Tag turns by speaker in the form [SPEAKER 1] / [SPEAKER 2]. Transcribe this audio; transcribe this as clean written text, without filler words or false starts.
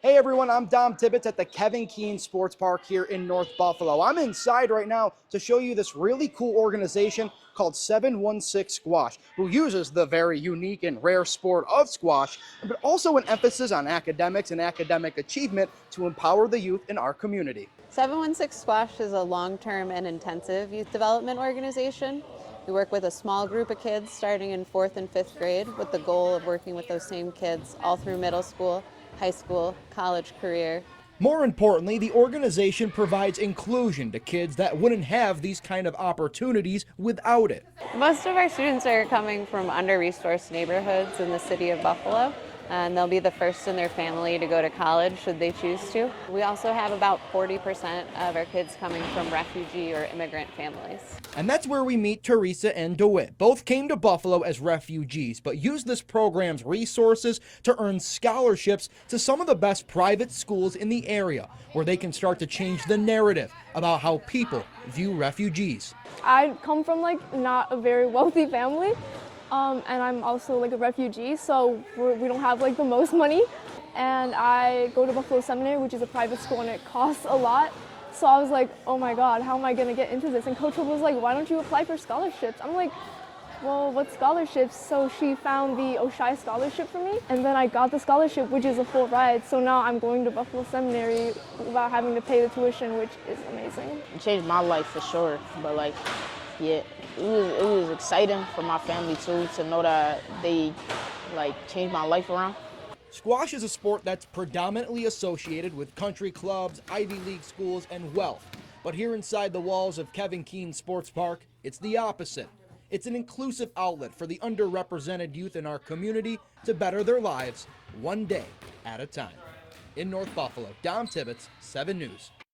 [SPEAKER 1] Hey everyone, I'm Dom Tibbetts at the Kevin Keene Sports Park here in North Buffalo. I'm inside right now to show you this really cool organization called 716 Squash, who uses the very unique and rare sport of squash, but also an emphasis on academics and academic achievement to empower the youth in our community.
[SPEAKER 2] 716 Squash is a long-term and intensive youth development organization. We work with a small group of kids starting in 4th and 5th grade with the goal of working with those same kids all through middle school, high school, college career.
[SPEAKER 1] More importantly, the organization provides inclusion to kids that wouldn't have these kind of opportunities without it.
[SPEAKER 2] Most of our students are coming from under-resourced neighborhoods in the city of Buffalo, and they'll be the first in their family to go to college should they choose to. We also have about 40% of our kids coming from refugee or immigrant families.
[SPEAKER 1] And that's where we meet Teresa and DeWitt. Both came to Buffalo as refugees, but used this program's resources to earn scholarships to some of the best private schools in the area, where they can start to change the narrative about how people view refugees.
[SPEAKER 3] I come from not a very wealthy family, and I'm also a refugee, so we don't have the most money. And I go to Buffalo Seminary, which is a private school, and it costs a lot. So I was like, oh my God, how am I gonna get into this? And Coach was like, why don't you apply for scholarships? I'm like, well, what scholarships? So she found the Oshai scholarship for me, and then I got the scholarship, which is a full ride. So now I'm going to Buffalo Seminary without having to pay the tuition, which is amazing.
[SPEAKER 4] It changed my life for sure, but yeah, it was exciting for my family too, to know that they changed my life around.
[SPEAKER 1] Squash is a sport that's predominantly associated with country clubs, Ivy League schools, and wealth. But here inside the walls of Kevin Keene Sports Park, it's the opposite. It's an inclusive outlet for the underrepresented youth in our community to better their lives one day at a time. In North Buffalo, Dom Tibbetts, 7 News.